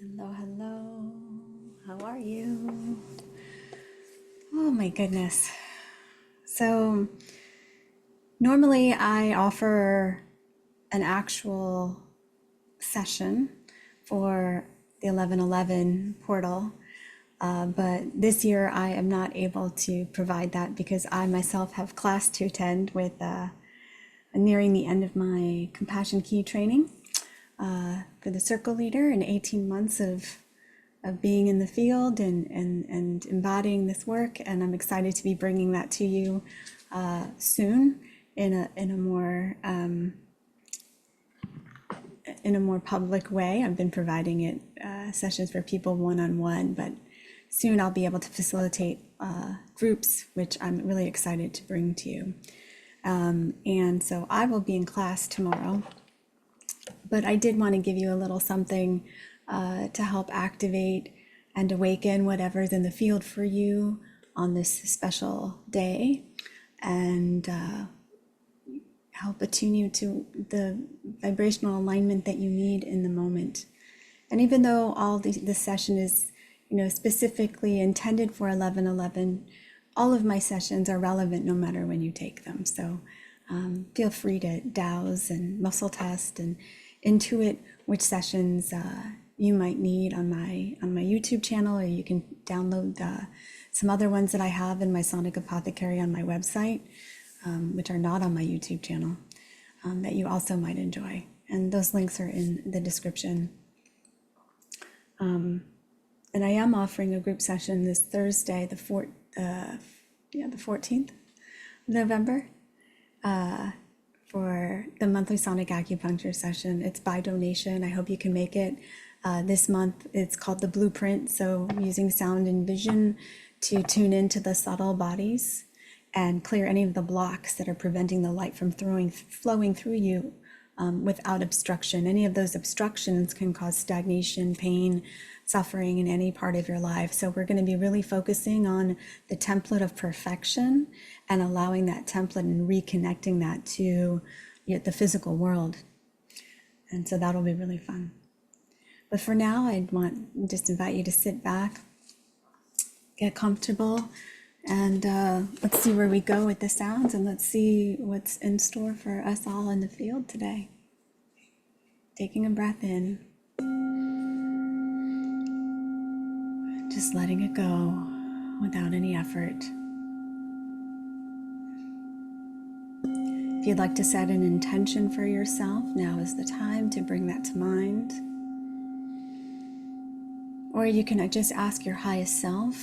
Hello, hello. How are you? Oh my goodness. So normally I offer an actual session for the 1111 portal, but this year I am not able to provide that because I myself have class to attend with nearing the end of my compassion key training for the circle leader and 18 months of being in the field and embodying this work. And I'm excited to be bringing that to you soon in a more public way. I've been providing it sessions for people one-on-one, but soon I'll be able to facilitate groups, which I'm really excited to bring to you. And so I will be in class tomorrow, but I did want to give you a little something to help activate and awaken whatever's in the field for you on this special day, and help attune you to the vibrational alignment that you need in the moment. And even though all this session is, specifically intended for 1111, all of my sessions are relevant no matter when you take them. So feel free to douse and muscle test and intuit which sessions you might need on my YouTube channel, or you can download some other ones that I have in my Sonic Apothecary on my website, which are not on my YouTube channel, that you also might enjoy. And those links are in the description. And I am offering a group session this Thursday, the 14th of November, for the monthly sonic acupuncture session. It's by donation. I hope you can make it. This month it's called the Blueprint. So using sound and vision to tune into the subtle bodies and clear any of the blocks that are preventing the light from flowing through you without obstruction. Any of those obstructions can cause stagnation, pain, suffering in any part of your life. So we're going to be really focusing on the template of perfection and allowing that template and reconnecting that to the physical world. And so that'll be really fun. But for now, I'd just invite you to sit back, get comfortable, and let's see where we go with the sounds, and let's see what's in store for us all in the field today. Taking a breath in, just letting it go without any effort. If you'd like to set an intention for yourself, now is the time to bring that to mind. Or you can just ask your highest self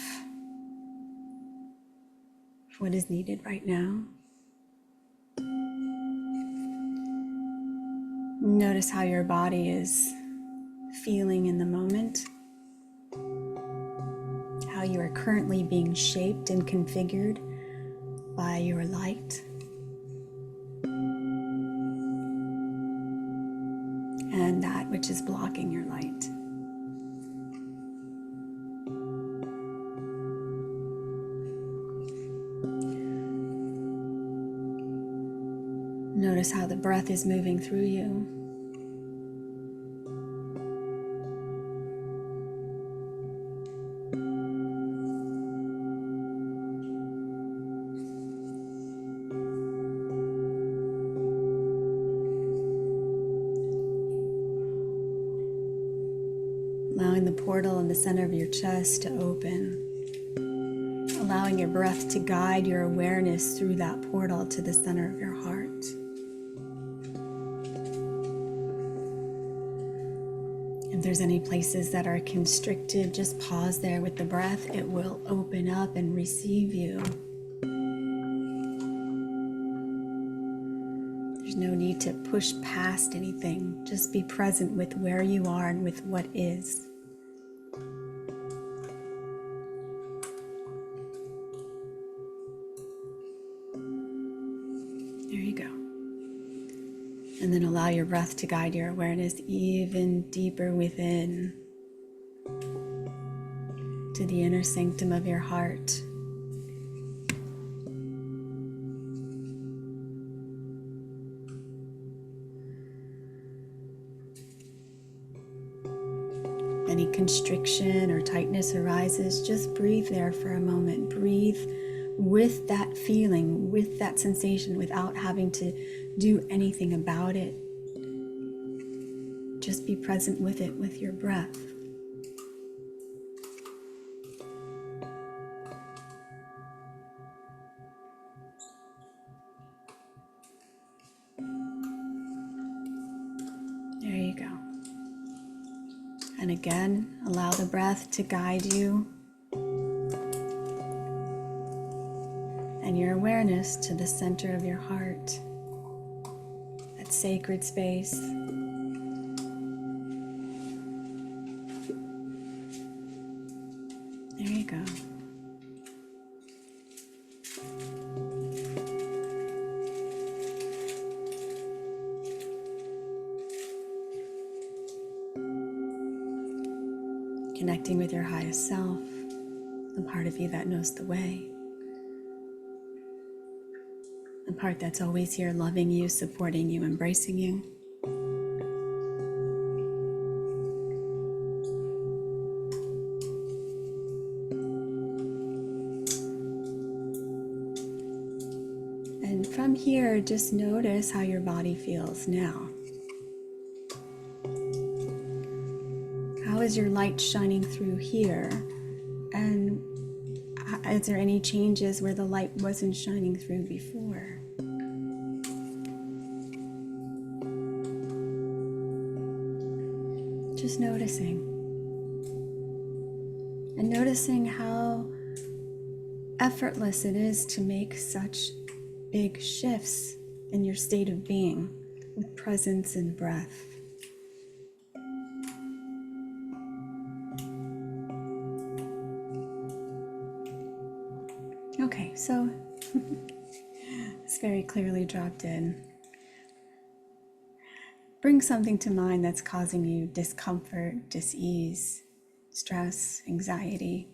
what is needed right now. Notice how your body is feeling in the moment, how you are currently being shaped and configured by your light, and that which is blocking your light. Notice how the breath is moving through you. Allowing the portal in the center of your chest to open. Allowing your breath to guide your awareness through that portal to the center of your heart. If there's any places that are constricted, just pause there with the breath. It will open up and receive you. There's no need to push past anything. Just be present with where you are and with what is. There you go. And then allow your breath to guide your awareness even deeper within to the inner sanctum of your heart. any constriction or tightness arises, just breathe there for a moment. Breathe with that feeling, with that sensation, without having to do anything about it. Just be present with it, with your breath. There you go. And again, allow the breath to guide you and your awareness to the center of your heart, that sacred space. There you go. Connecting with your highest self, the part of you that knows the way, the part that's always here loving you, supporting you, embracing you. And from here, just notice how your body feels now. How is your light shining through here? And is there any changes where the light wasn't shining through before? Just noticing. And noticing how effortless it is to make such big shifts in your state of being with presence and breath. Okay, so it's very clearly dropped in. Bring something to mind that's causing you discomfort, dis-ease, stress, anxiety.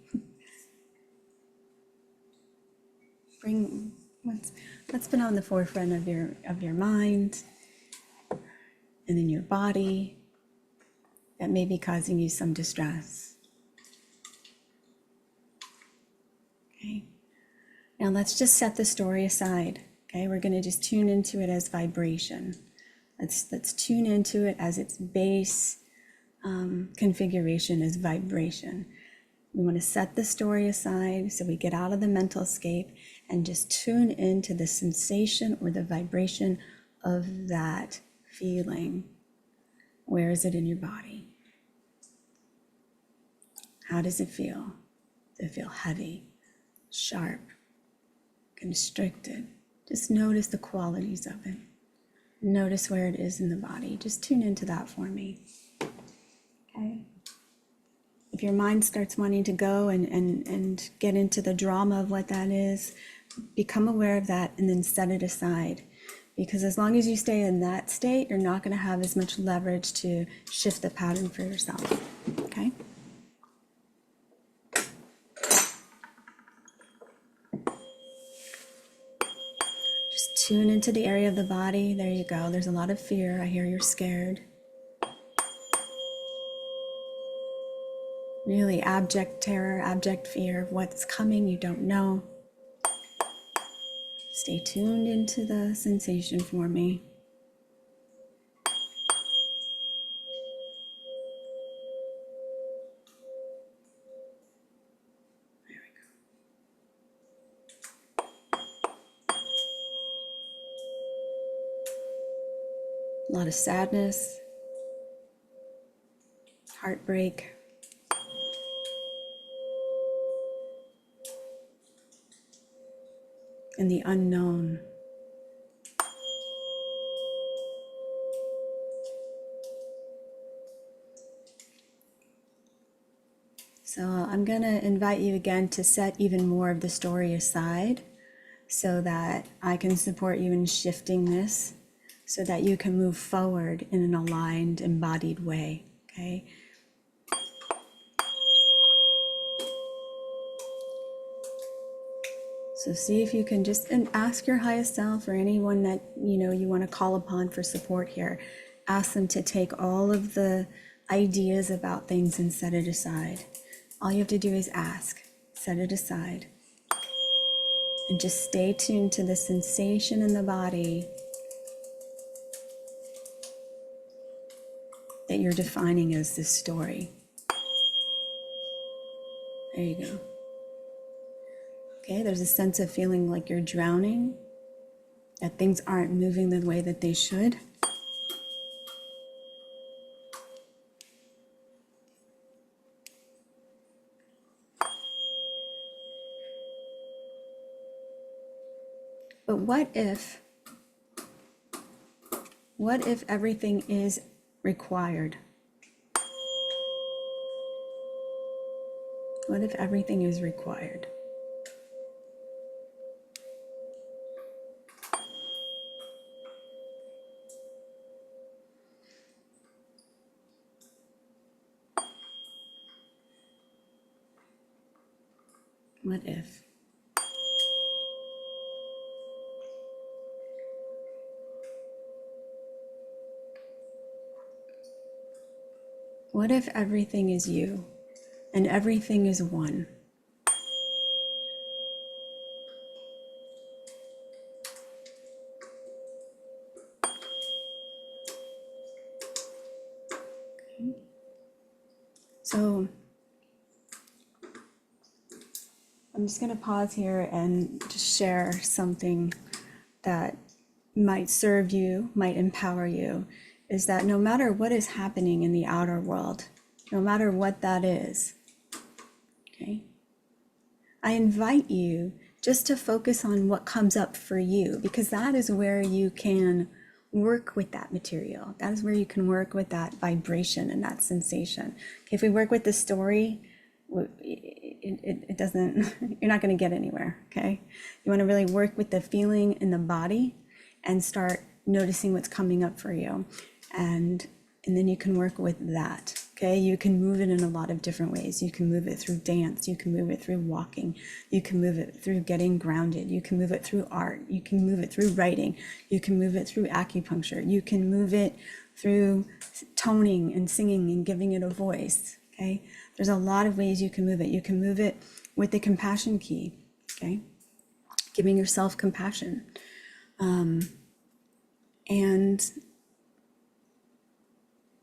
Bring what's been on the forefront of your mind and in your body that may be causing you some distress. Okay. Now let's just set the story aside, okay? We're going to just tune into it as vibration. Let's tune into it as its base configuration as vibration. We want to set the story aside so we get out of the mental scape and just tune into the sensation or the vibration of that feeling. Where is it in your body? How does it feel? Does it feel heavy, sharp, constricted? Just notice the qualities of it. Notice where it is in the body. Just tune into that for me. Okay? If your mind starts wanting to go and get into the drama of what that is, become aware of that and then set it aside. Because as long as you stay in that state, you're not going to have as much leverage to shift the pattern for yourself. Okay? Tune into the area of the body. There you go. There's a lot of fear. I hear you're scared. Really abject terror, abject fear of what's coming. You don't know. Stay tuned into the sensation for me. A lot of sadness, heartbreak, and the unknown. So I'm going to invite you again to set even more of the story aside so that I can support you in shifting this, so that you can move forward in an aligned, embodied way, okay? So see if you can just, and ask your highest self or anyone that you want to call upon for support here. Ask them to take all of the ideas about things and set it aside. All you have to do is ask, set it aside, and just stay tuned to the sensation in the body that you're defining as this story. There you go. Okay, there's a sense of feeling like you're drowning, that things aren't moving the way that they should. But what if everything is required? What if everything is required? What if? What if everything is you and everything is one? Okay. So I'm just going to pause here and just share something that might serve you, might empower you, is that no matter what is happening in the outer world, no matter what that is, okay, I invite you just to focus on what comes up for you, because that is where you can work with that material. That is where you can work with that vibration and that sensation. Okay, if we work with the story, it doesn't, you're not going to get anywhere, okay? You want to really work with the feeling in the body and start noticing what's coming up for you. And then you can work with that, okay? You can move it in a lot of different ways. You can move it through dance. You can move it through walking. You can move it through getting grounded. You can move it through art. You can move it through writing. You can move it through acupuncture. You can move it through toning and singing and giving it a voice, okay? There's a lot of ways you can move it. You can move it with the compassion key, okay? Giving yourself compassion. And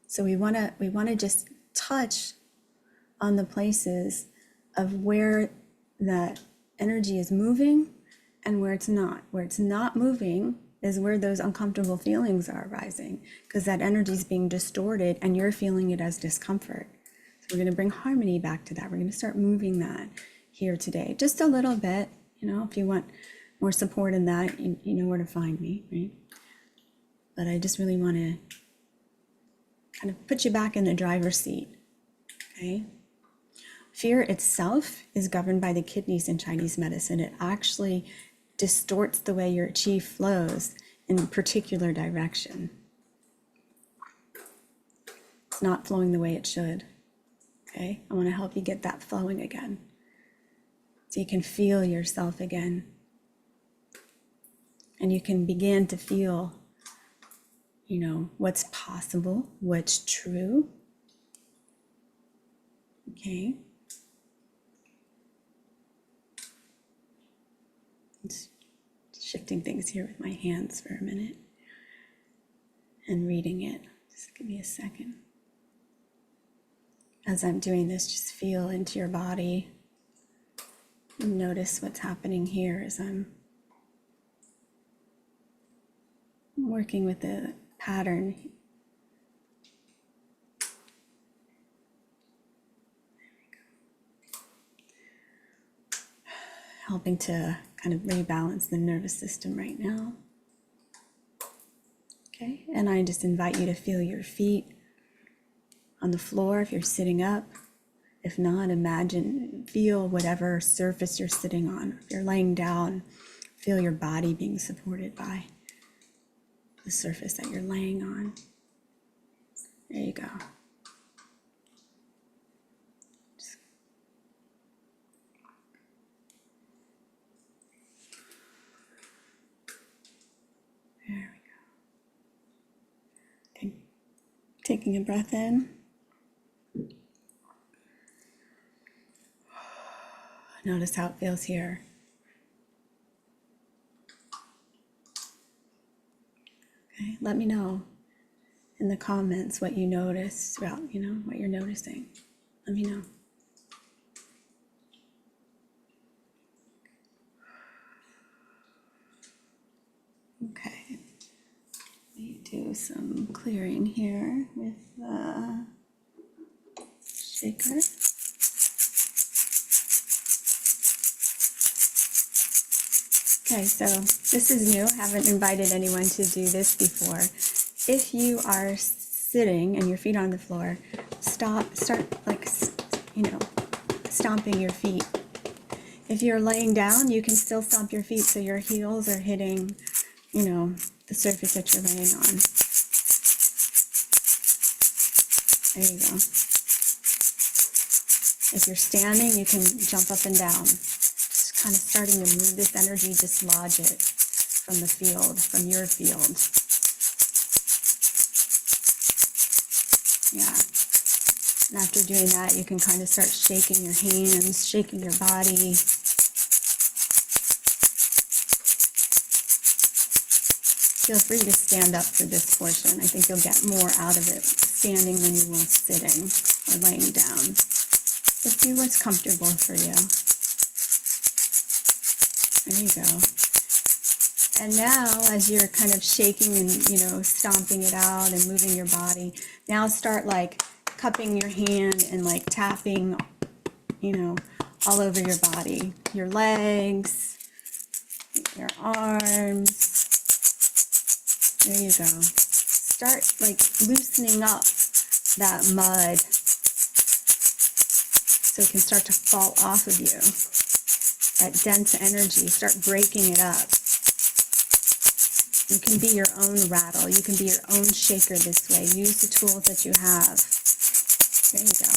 so we want to just touch on the places of where that energy is moving and where it's not. Where it's not moving is where those uncomfortable feelings are arising, because that energy is being distorted and you're feeling it as discomfort. So we're going to bring harmony back to that. We're going to start moving that here today, just a little bit. You know, if you want more support in that, you know where to find me, right? But I just really want to kind of put you back in the driver's seat, okay? Fear itself is governed by the kidneys in Chinese medicine. It actually distorts the way your qi flows in a particular direction. It's not flowing the way it should, okay? I want to help you get that flowing again, so you can feel yourself again. And you can begin to feel, you know, what's possible, what's true, okay? Just shifting things here with my hands for a minute and reading it. Just give me a second. As I'm doing this, just feel into your body and notice what's happening here as I'm working with the pattern. Helping to kind of rebalance the nervous system right now. Okay, and I just invite you to feel your feet on the floor if you're sitting up. If not, feel whatever surface you're sitting on. If you're laying down, feel your body being supported by the surface that you're laying on. There you go. There we go. Okay. Taking a breath in Notice how it feels here. Okay, let me know in the comments what you notice throughout, what you're noticing. Let me know. Okay, let me do some clearing here with the shaker. Okay, so this is new. I haven't invited anyone to do this before. If you are sitting and your feet are on the floor, start like, stomping your feet. If you're laying down, you can still stomp your feet so your heels are hitting, the surface that you're laying on. There you go. If you're standing, you can jump up and down. Just kind of starting to move this energy, dislodge it from the field, from your field. Yeah. And after doing that, you can kind of start shaking your hands, shaking your body. Feel free to stand up for this portion. I think you'll get more out of it standing than you will sitting or laying down. But do what's comfortable for you. There you go. And now, as you're kind of shaking and, stomping it out and moving your body, now start like cupping your hand and like tapping, all over your body, your legs, your arms. There you go. Start like loosening up that mud so it can start to fall off of you. That dense energy, start breaking it up. You can be your own rattle. You can be your own shaker this way. Use the tools that you have. There you go.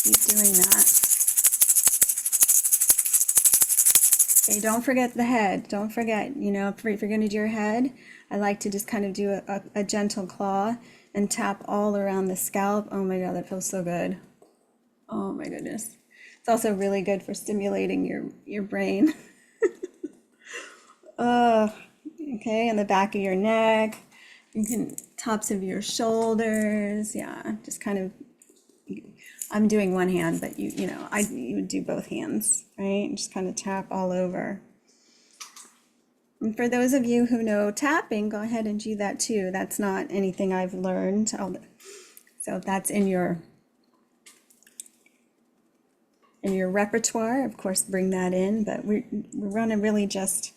Keep doing that. Okay, don't forget the head. Don't forget, if you're going to do your head, I like to just kind of do a gentle claw and tap all around the scalp. Oh my God, that feels so good. Oh my goodness. It's also really good for stimulating your brain. Okay, and the back of your neck. You can, tops of your shoulders. Yeah, just kind of, I'm doing one hand, but you would do both hands, right? And just kind of tap all over. And for those of you who know tapping, go ahead and do that too. That's not anything I've learned. So that's in your repertoire, of course, bring that in, but we're going to really just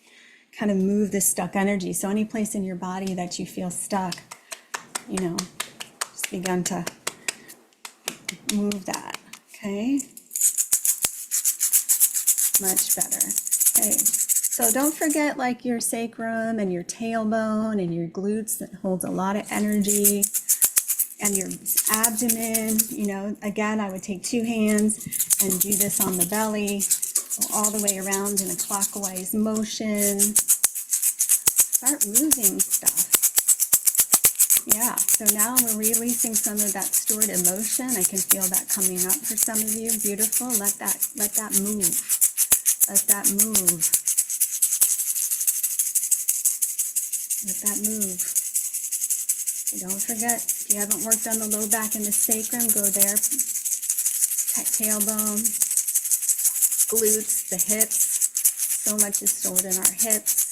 kind of move this stuck energy. So any place in your body that you feel stuck, just begin to move that, okay? Much better. Okay, so don't forget like your sacrum and your tailbone and your glutes that holds a lot of energy, and your abdomen. Again, I would take two hands and do this on the belly, go all the way around in a clockwise motion. Start moving stuff. Yeah, so now we're releasing some of that stored emotion. I can feel that coming up for some of you. Beautiful. Let that move. Let that move. Let that move. And don't forget, if you haven't worked on the low back and the sacrum, go there. Tailbone, glutes, the hips. So much is stored in our hips.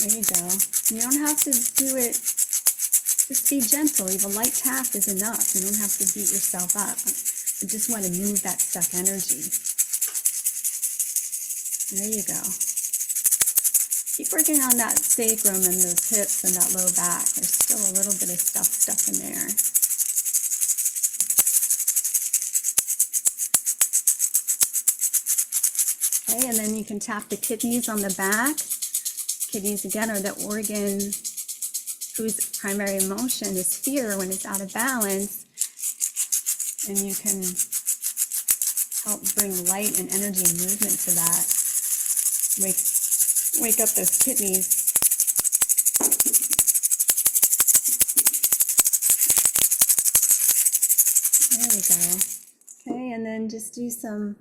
There you go. You don't have to do it, just be gentle. Even a light tap is enough. You don't have to beat yourself up. You just want to move that stuck energy. There you go. Keep working on that sacrum and those hips and that low back. There's still a little bit of stuff stuck in there. Okay, and then you can tap the kidneys on the back. Kidneys, again, are the organ whose primary emotion is fear when it's out of balance. And you can help bring light and energy and movement to that. Wake up those kidneys. There we go. Okay, and then just do some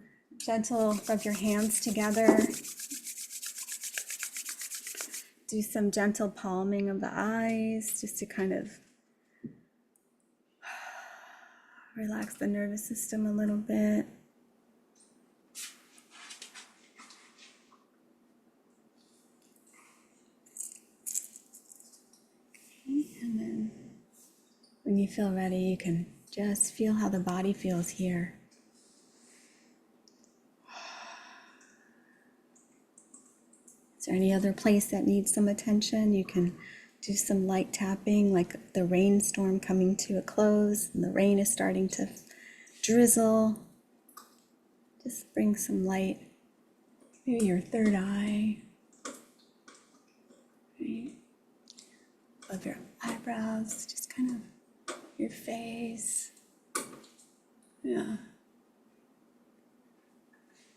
gentle, rub your hands together. Do some gentle palming of the eyes, just to kind of relax the nervous system a little bit. Okay, and then when you feel ready, you can just feel how the body feels here. Is there any other place that needs some attention? You can do some light tapping, like the rainstorm coming to a close and the rain is starting to drizzle. Just bring some light, maybe your third eye, right? Above your eyebrows, just kind of your face. Yeah.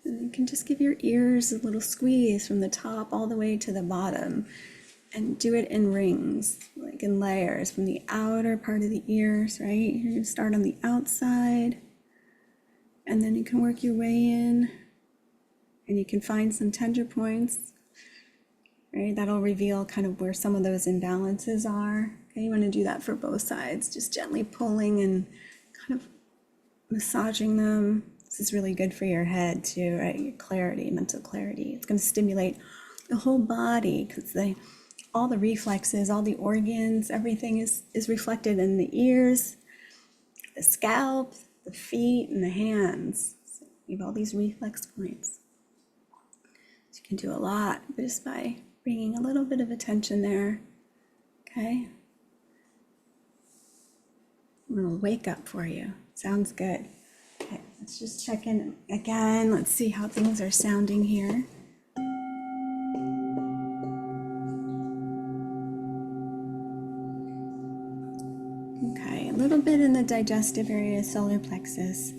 And you can just give your ears a little squeeze from the top all the way to the bottom, and do it in rings, like in layers, from the outer part of the ears, right? You're going to start on the outside, and then you can work your way in, and you can find some tender points, right? That'll reveal kind of where some of those imbalances are. Okay, you want to do that for both sides, just gently pulling and kind of massaging them. This is really good for your head too, right? Your clarity, mental clarity. It's going to stimulate the whole body, because all the reflexes, all the organs, everything is reflected in the ears, the scalp, the feet, and the hands. So you have all these reflex points. So you can do a lot just by bringing a little bit of attention there. Okay? A little wake up for you. Sounds good. Okay, let's just check in again. Let's see how things are sounding here. Okay, a little bit in the digestive area, solar plexus.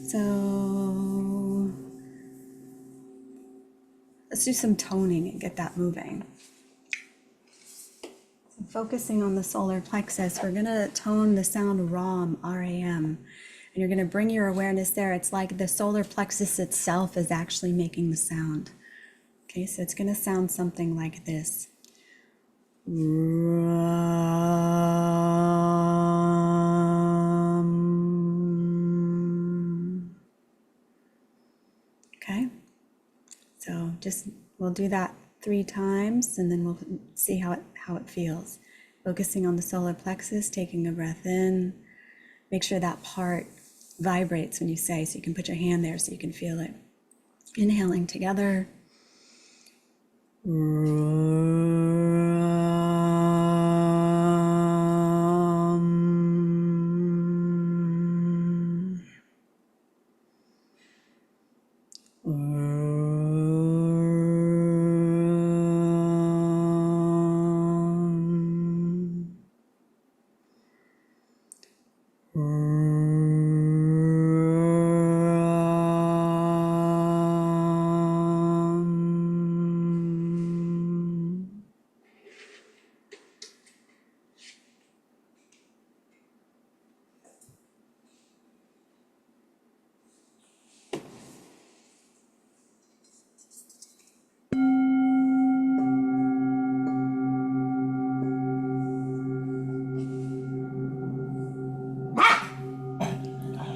So let's do some toning and get that moving. So focusing on the solar plexus, we're going to tone the sound RAM, R-A-M. And you're going to bring your awareness there. It's like the solar plexus itself is actually making the sound. Okay, so it's going to sound something like this. Okay, so we'll do that 3 times, and then we'll see how it feels. Focusing on the solar plexus, taking a breath in. Make sure that part vibrates when you say, so you can put your hand there so you can feel it. Inhaling together.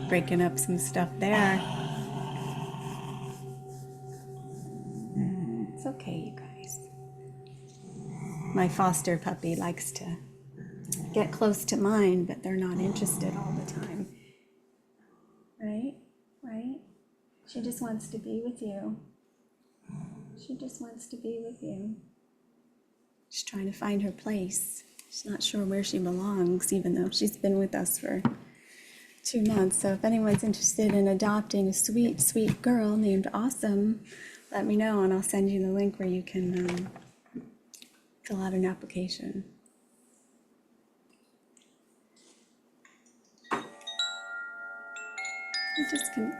Breaking up some stuff there. It's okay, you guys. My foster puppy likes to get close to mine, but they're not interested all the time. Right? Right? She just wants to be with you. She just wants to be with you. She's trying to find her place. She's not sure where she belongs, even though she's been with us for 2 months. So if anyone's interested in adopting a sweet, sweet girl named Awesome, let me know, and I'll send you the link where you can fill out an application. You just can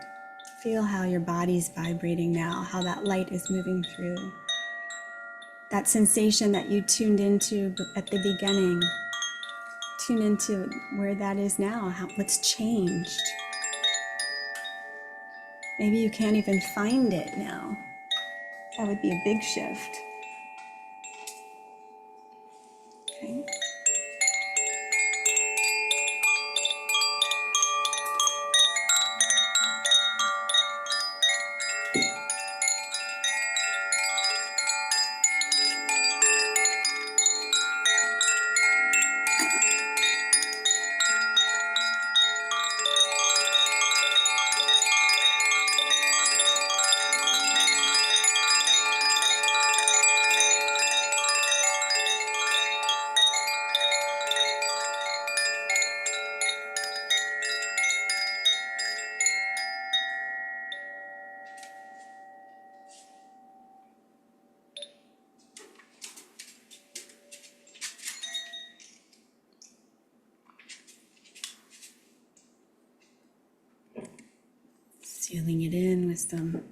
feel how your body's vibrating now, how that light is moving through. That sensation that you tuned into at the beginning. Tune into where that is now, what's changed. Maybe you can't even find it now. That would be a big shift. Okay. Sealing it in with some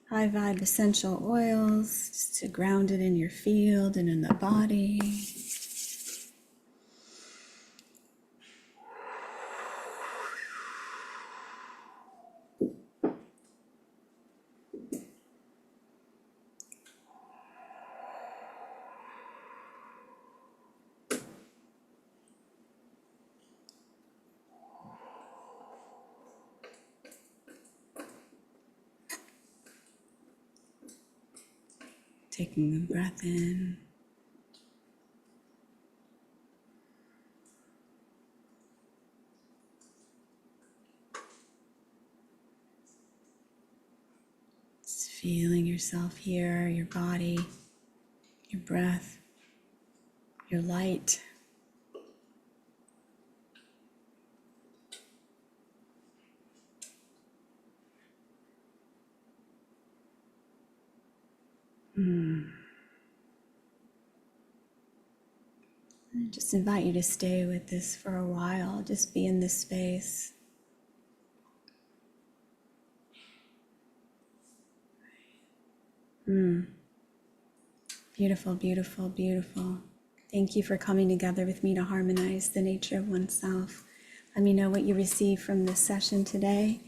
high vibe essential oils just to ground it in your field and in the body. Taking a breath in. Just feeling yourself here, your body, your breath, your light. I just invite you to stay with this for a while. Just be in this space. Beautiful, beautiful, beautiful. Thank you for coming together with me to harmonize the nature of oneself. Let me know what you received from this session today.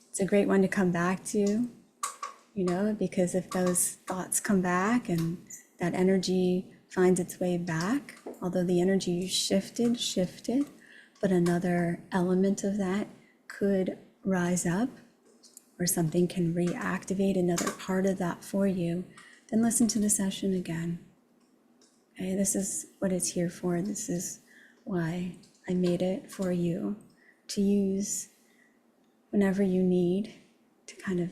It's a great one to come back to, because if those thoughts come back and that energy finds its way back, although the energy shifted, but another element of that could rise up, or something can reactivate another part of that for you, then listen to the session again. Okay, this is what it's here for. This is why I made it for you to use whenever you need to kind of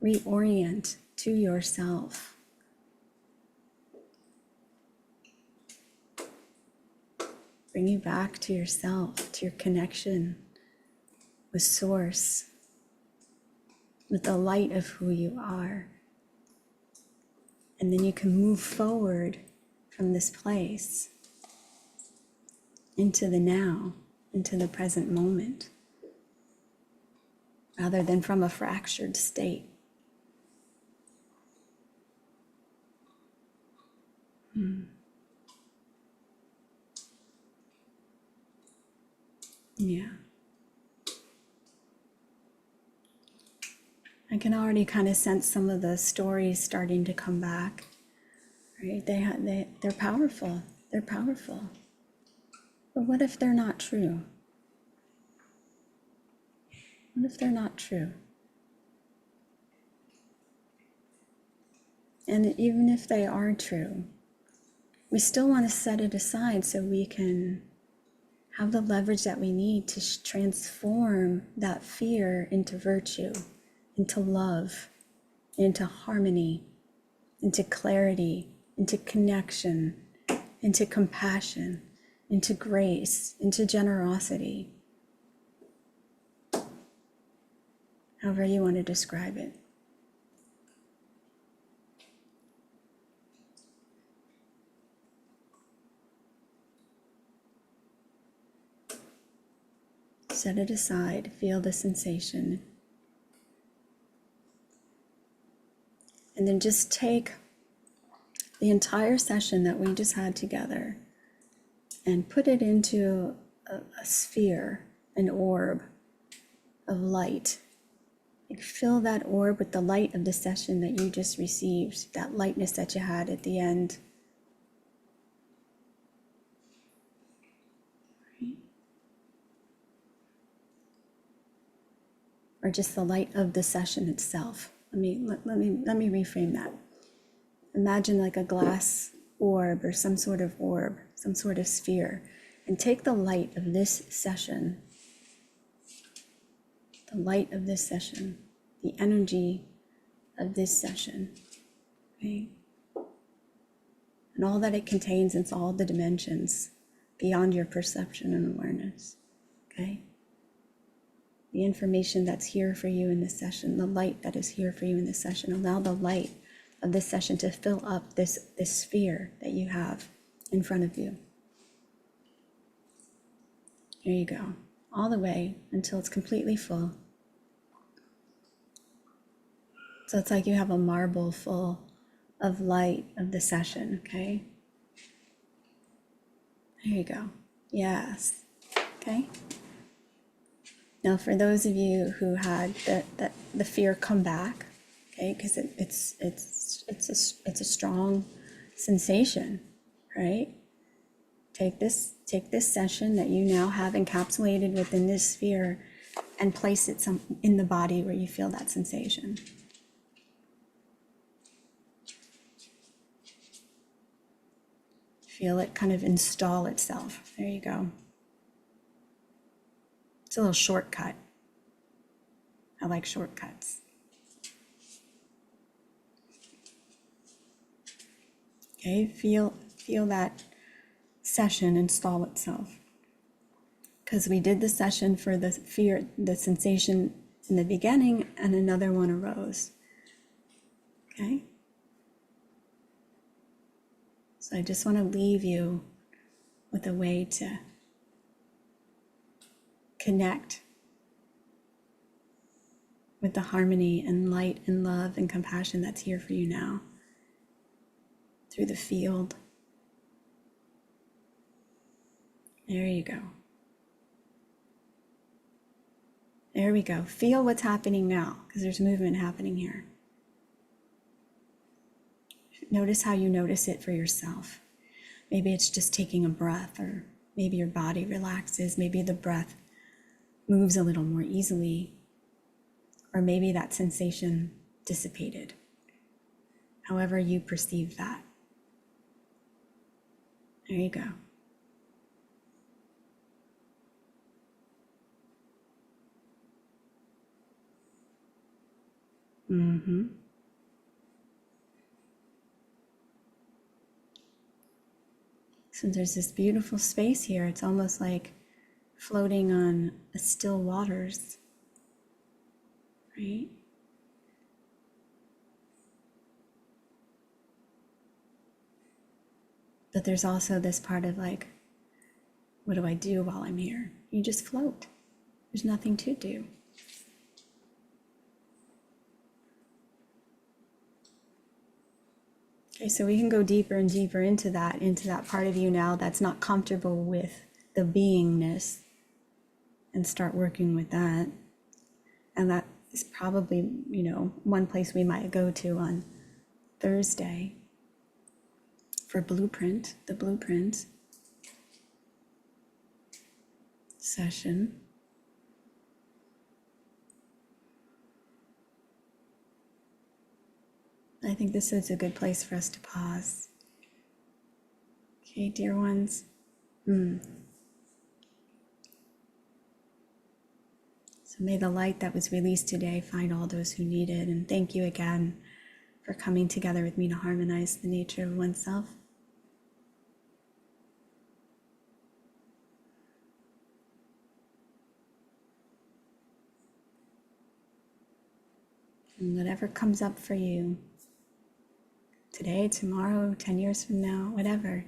reorient to yourself. Bring you back to yourself, to your connection with Source, with the light of who you are. And then you can move forward from this place into the now, into the present moment, rather than from a fractured state. Yeah. I can already kind of sense some of the stories starting to come back, right? They're powerful. They're powerful. But what if they're not true? What if they're not true? And even if they are true, we still want to set it aside so we can have the leverage that we need to transform that fear into virtue, into love, into harmony, into clarity, into connection, into compassion, into grace, into generosity. However you want to describe it. Set it aside, feel the sensation. And then just take the entire session that we just had together and put it into a sphere, an orb of light, Like fill that orb with the light of the session that you just received, that lightness that you had at the end. Right? Or just the light of the session itself. Let me reframe that. Imagine like a glass orb or some sort of sphere, and take the light of this session, the energy of this session, okay? And all that it contains, it's all the dimensions beyond your perception and awareness, okay? The information that's here for you in this session, the light that is here for you in this session, allow the light of this session to fill up this sphere that you have in front of you. There you go, all the way until it's completely full. So it's like you have a marble full of light of the session, okay? There you go, yes, okay? Now for those of you who had the fear come back, okay, because it's a strong sensation, right? Take this session that you now have encapsulated within this sphere and place it in the body where you feel that sensation. Feel it kind of install itself. There you go. It's a little shortcut. I like shortcuts. Okay, feel that session install itself. Because we did the session for the fear, the sensation in the beginning, and another one arose. Okay? So I just want to leave you with a way to connect with the harmony and light and love and compassion that's here for you now through the field. There you go. There we go. Feel what's happening now, because there's movement happening here. Notice how you notice it for yourself. Maybe it's just taking a breath, or maybe your body relaxes, maybe the breath moves a little more easily, or maybe that sensation dissipated. However you perceive that. There you go. So there's this beautiful space here. It's almost like floating on a still waters, right? But there's also this part of like, what do I do while I'm here? You just float. There's nothing to do. Okay, so we can go deeper and deeper into that part of you now that's not comfortable with the beingness, and start working with that. And that is probably, one place we might go to on Thursday for the blueprint session. I think this is a good place for us to pause. Okay, dear ones. So may the light that was released today find all those who need it. And thank you again for coming together with me to harmonize the nature of oneself. And whatever comes up for you, today, tomorrow, 10 years from now, whatever,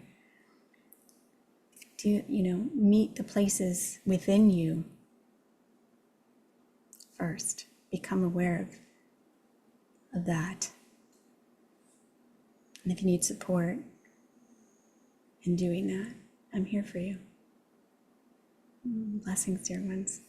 meet the places within you first. Become aware of that. And if you need support in doing that, I'm here for you. Blessings, dear ones.